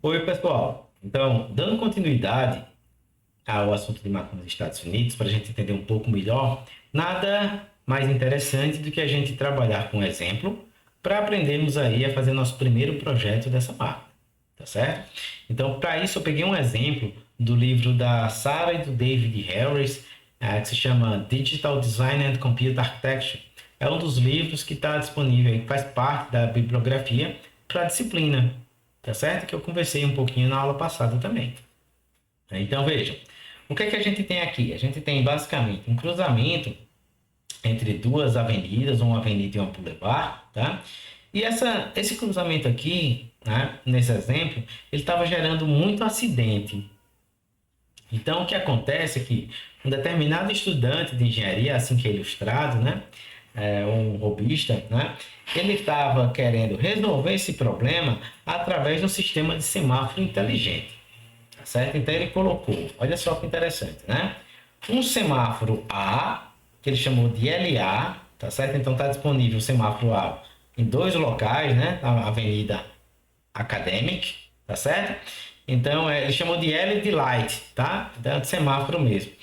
Oi, pessoal. Então, dando continuidade ao assunto de máquinas de estados finitos, para a gente entender um pouco melhor, nada mais interessante do que a gente trabalhar com um exemplo para aprendermos aí a fazer nosso primeiro projeto dessa máquina, tá certo? Então, para isso, eu peguei um exemplo do livro da Sarah e do David Harris, que se chama Digital Design and Computer Architecture. É um dos livros que está disponível, que faz parte da bibliografia para a disciplina, tá certo? Que eu conversei um pouquinho na aula passada também. Então vejam, o que é que a gente tem aqui? A gente tem basicamente um cruzamento entre duas avenidas, uma avenida e uma boulevard, tá? E esse cruzamento aqui, né, nesse exemplo, ele estava gerando muito acidente. Então o que acontece é que um determinado estudante de engenharia, assim que é ilustrado, né, um robista, né, ele estava querendo resolver esse problema através de um sistema de semáforo inteligente. Tá certo? Então ele colocou, olha só que interessante, né? Um semáforo A, que ele chamou de LA, tá certo? Então está disponível o semáforo A em dois locais, né? Na Avenida Academic, tá certo? Então ele chamou de L de Light, tá? Então é de semáforo mesmo.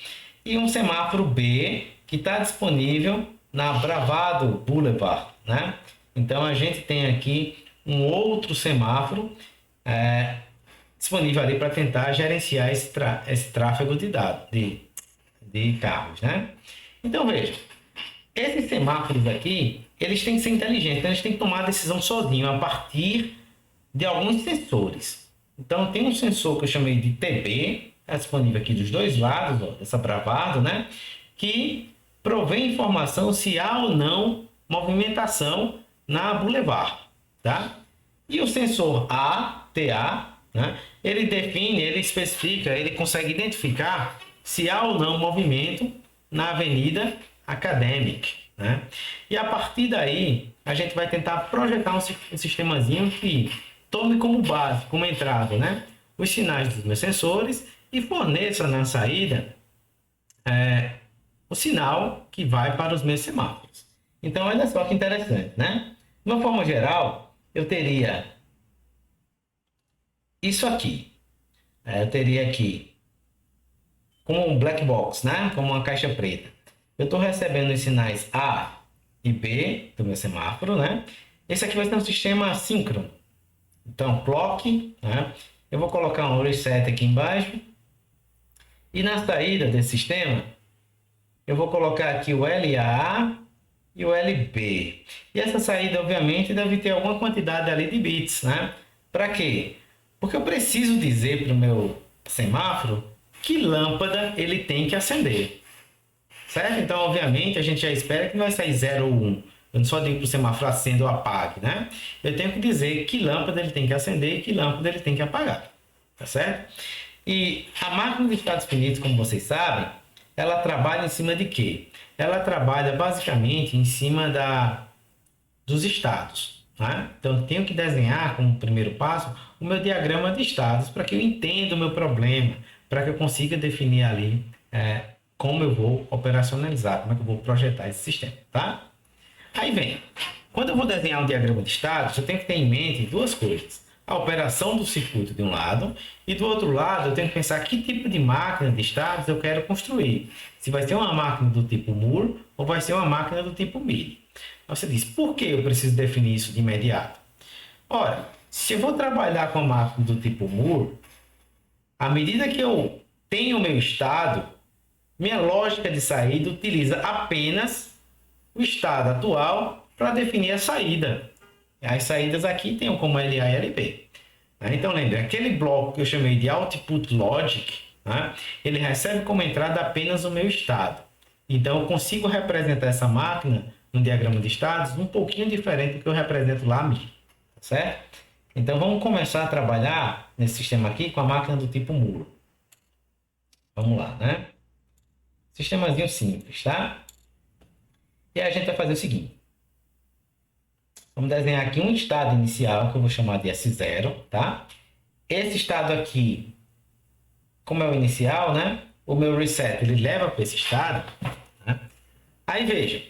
E um semáforo B, que está disponível na Bravado Boulevard, né? Então a gente tem aqui um outro semáforo disponível ali para tentar gerenciar esse tráfego de dados, de carros, né? Então, veja, esses semáforos aqui, eles têm que ser inteligentes, então eles têm que tomar a decisão sozinho, a partir de alguns sensores. Então, tem um sensor que eu chamei de TB, está disponível aqui dos dois lados, ó, dessa bravado, né? Que provém informação se há ou não movimentação na Boulevard, tá? E o sensor ATA, né? Ele define, ele especifica, ele consegue identificar se há ou não movimento na Avenida Academic, né? E a partir daí, a gente vai tentar projetar um sistemazinho que tome como base, como entrada, né, os sinais dos meus sensores e forneça na saída o sinal que vai para os meus semáforos. Então, olha só que interessante, né? De uma forma geral, eu teria isso aqui. Eu teria aqui como um black box, né? Como uma caixa preta. Eu estou recebendo os sinais A e B do meu semáforo, né? Esse aqui vai ser um sistema assíncrono. Então, clock, né? Eu vou colocar um reset aqui embaixo. E na saída desse sistema, eu vou colocar aqui o LA e o LB. E essa saída, obviamente, deve ter alguma quantidade ali de bits, né? Para quê? Porque eu preciso dizer para o meu semáforo que lâmpada ele tem que acender. Certo? Então, obviamente, a gente já espera que não vai sair 0 ou 1. Eu não só digo para o semáforo acenda ou apague, né? Eu tenho que dizer que lâmpada ele tem que acender e que lâmpada ele tem que apagar. Tá certo? E a máquina de estados finitos, como vocês sabem, ela trabalha em cima de quê? Ela trabalha basicamente em cima dos estados. Né? Então, eu tenho que desenhar como primeiro passo o meu diagrama de estados para que eu entenda o meu problema, para que eu consiga definir ali como eu vou operacionalizar, como é que eu vou projetar esse sistema. Tá? Aí vem, quando eu vou desenhar um diagrama de estados, eu tenho que ter em mente duas coisas. A operação do circuito de um lado e do outro lado eu tenho que pensar que tipo de máquina de estados eu quero construir. Se vai ser uma máquina do tipo Moore ou vai ser uma máquina do tipo Mealy. Você diz, por que eu preciso definir isso de imediato? Ora, se eu vou trabalhar com a máquina do tipo Moore, à medida que eu tenho o meu estado, minha lógica de saída utiliza apenas o estado atual para definir a saída. As saídas aqui tem como LA e LB. Então, lembre, aquele bloco que eu chamei de Output Logic, né, ele recebe como entrada apenas o meu estado. Então, eu consigo representar essa máquina no diagrama de estados um pouquinho diferente do que eu represento lá mesmo. Tá certo? Então, vamos começar a trabalhar nesse sistema aqui com a máquina do tipo Moore. Vamos lá, né? Sistemazinho simples, tá? E a gente vai fazer o seguinte. Vamos desenhar aqui um estado inicial, que eu vou chamar de S0, tá? Esse estado aqui, como é o inicial, né? O meu reset, ele leva para esse estado. Né? Aí, veja.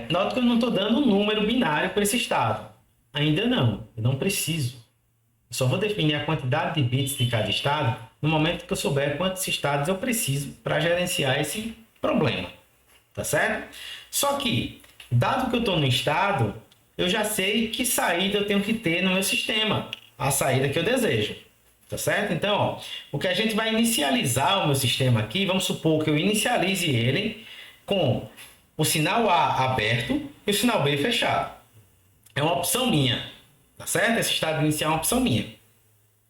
Nota que eu não estou dando um número binário para esse estado. Ainda não. Eu não preciso. Só vou definir a quantidade de bits de cada estado no momento que eu souber quantos estados eu preciso para gerenciar esse problema, tá certo? Só que, dado que eu estou no estado, eu já sei que saída eu tenho que ter no meu sistema, a saída que eu desejo, tá certo? Então, ó, o que a gente vai inicializar o meu sistema aqui, vamos supor que eu inicialize ele com o sinal A aberto e o sinal B fechado. É uma opção minha, tá certo? Esse estado inicial é uma opção minha.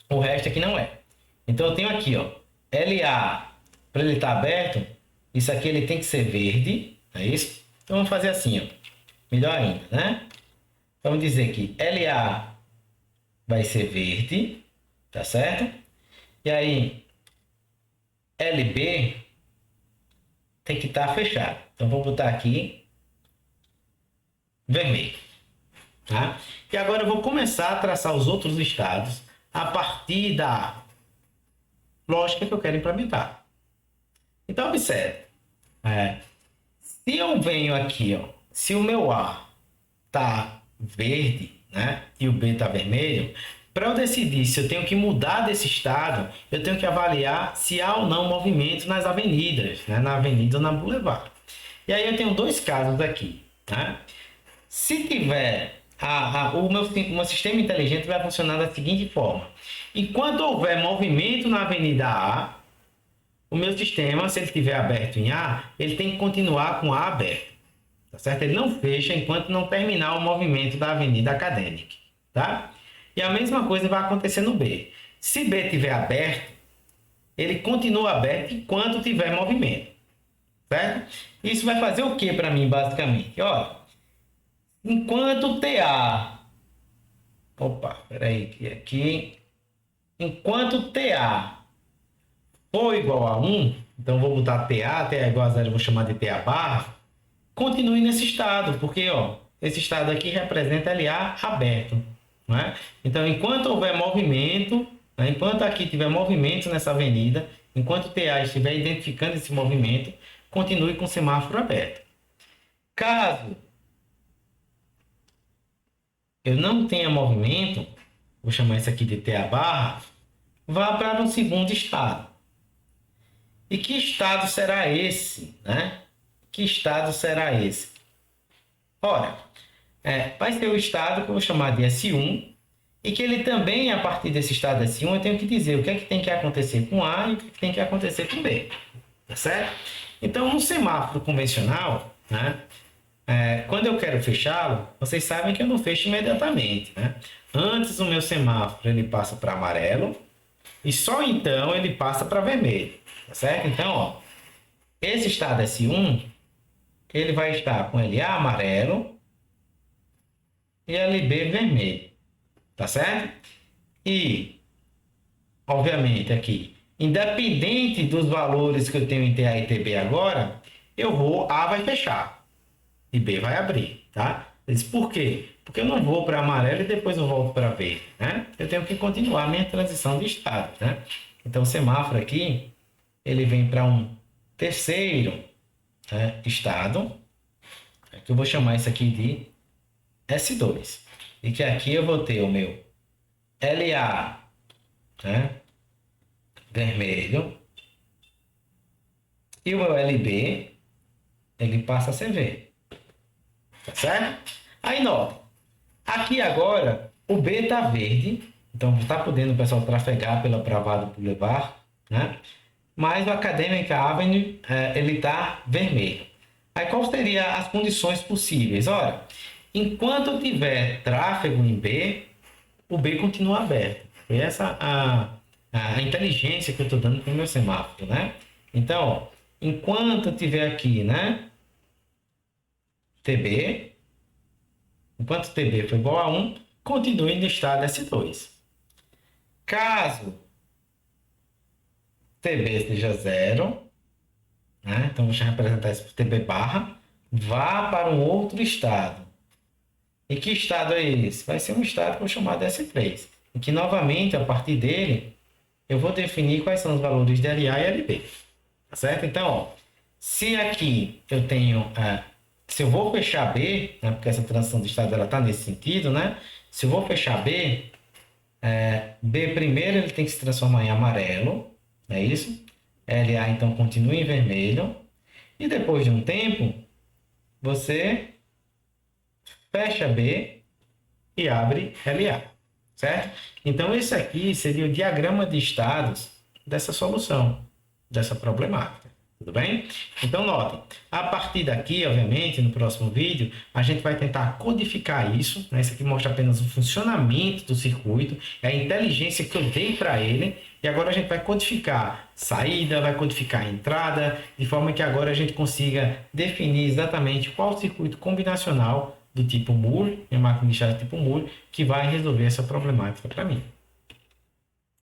O resto aqui não é. Então eu tenho aqui, ó, LA, para ele estar aberto, isso aqui ele tem que ser verde, é isso? Então vamos fazer assim, ó, melhor ainda, né? Vamos dizer que LA vai ser verde, tá certo? E aí LB tem que estar fechado. Então vou botar aqui vermelho, tá? E agora eu vou começar a traçar os outros estados a partir da lógica que eu quero implementar. Então observe, se eu venho aqui, ó, se o meu A tá verde, né, e o B tá vermelho, para eu decidir se eu tenho que mudar desse estado, eu tenho que avaliar se há ou não movimento nas avenidas, né, na avenida ou na boulevard. E aí eu tenho dois casos aqui, né? Se tiver o meu sistema inteligente vai funcionar da seguinte forma: enquanto houver movimento na avenida A, o meu sistema, se ele estiver aberto em A, ele tem que continuar com A aberto, tá certo? Ele não fecha enquanto não terminar o movimento da avenida Acadêmica, tá? E a mesma coisa vai acontecer no B. Se B estiver aberto, ele continua aberto enquanto tiver movimento, certo? Isso vai fazer o que para mim, basicamente? Olha, enquanto TA, enquanto TA for igual a 1, então vou botar TA é igual a 0, vou chamar de TA barra, continue nesse estado, porque ó, esse estado aqui representa LA aberto, né? Então, enquanto houver movimento, né, enquanto aqui tiver movimento nessa avenida, enquanto o TA estiver identificando esse movimento, continue com o semáforo aberto. Caso eu não tenha movimento, vou chamar isso aqui de TA barra, vá para um segundo estado. E que estado será esse, né? Que estado será esse? Ora, vai ser o estado que eu vou chamar de S1, e que ele também, a partir desse estado S1, eu tenho que dizer o que é que tem que acontecer com A e o que, é que tem que acontecer com B, tá certo? Então, no semáforo convencional, né? Quando eu quero fechá-lo, vocês sabem que eu não fecho imediatamente, né? Antes o meu semáforo ele passa para amarelo e só então ele passa para vermelho, tá certo? Então, ó, esse estado S1 ele vai estar com LA amarelo e LB vermelho, tá certo? E, obviamente, aqui, independente dos valores que eu tenho em TA e TB agora, A vai fechar e B vai abrir, tá? Por quê? Porque eu não vou para amarelo e depois eu volto para verde, né? Eu tenho que continuar a minha transição de estado, né? Então, o semáforo aqui, ele vem para um terceiro, né, estado, que eu vou chamar isso aqui de S2. E que aqui eu vou ter o meu LA, né, vermelho, e o meu LB, ele passa a ser verde. Tá certo? Aí nota, aqui agora o B está verde, então está podendo o pessoal trafegar pela Pravado Boulevard, né? Mas o Academic Avenue ele está vermelho. Aí qual seria as condições possíveis? Olha, enquanto tiver tráfego em B, o B continua aberto. E essa a inteligência que eu estou dando para o meu semáforo, né? Então, ó, enquanto tiver aqui, né, TB, enquanto TB for igual a 1, continue no estado S2. Caso TB seja 0, né, então vou representar isso por TB barra, vá para um outro estado. E que estado é esse? Vai ser um estado que eu vou chamar de S3. E que, novamente, a partir dele, eu vou definir quais são os valores de LA e LB. Tá certo? Então, ó, se aqui eu tenho... se eu vou fechar B, né, porque essa transição de estado está nesse sentido, né? Se eu vou fechar B, B primeiro ele tem que se transformar em amarelo, é isso? LA então continua em vermelho. E depois de um tempo, você fecha B e abre LA, certo? Então esse aqui seria o diagrama de estados dessa solução, dessa problemática. Tudo bem? Então, notem, a partir daqui, obviamente, no próximo vídeo, a gente vai tentar codificar isso, né? Isso aqui mostra apenas o funcionamento do circuito, é a inteligência que eu dei para ele, e agora a gente vai codificar saída, vai codificar entrada, de forma que agora a gente consiga definir exatamente qual o circuito combinacional do tipo Moore, minha máquina de chave tipo Moore, que vai resolver essa problemática para mim.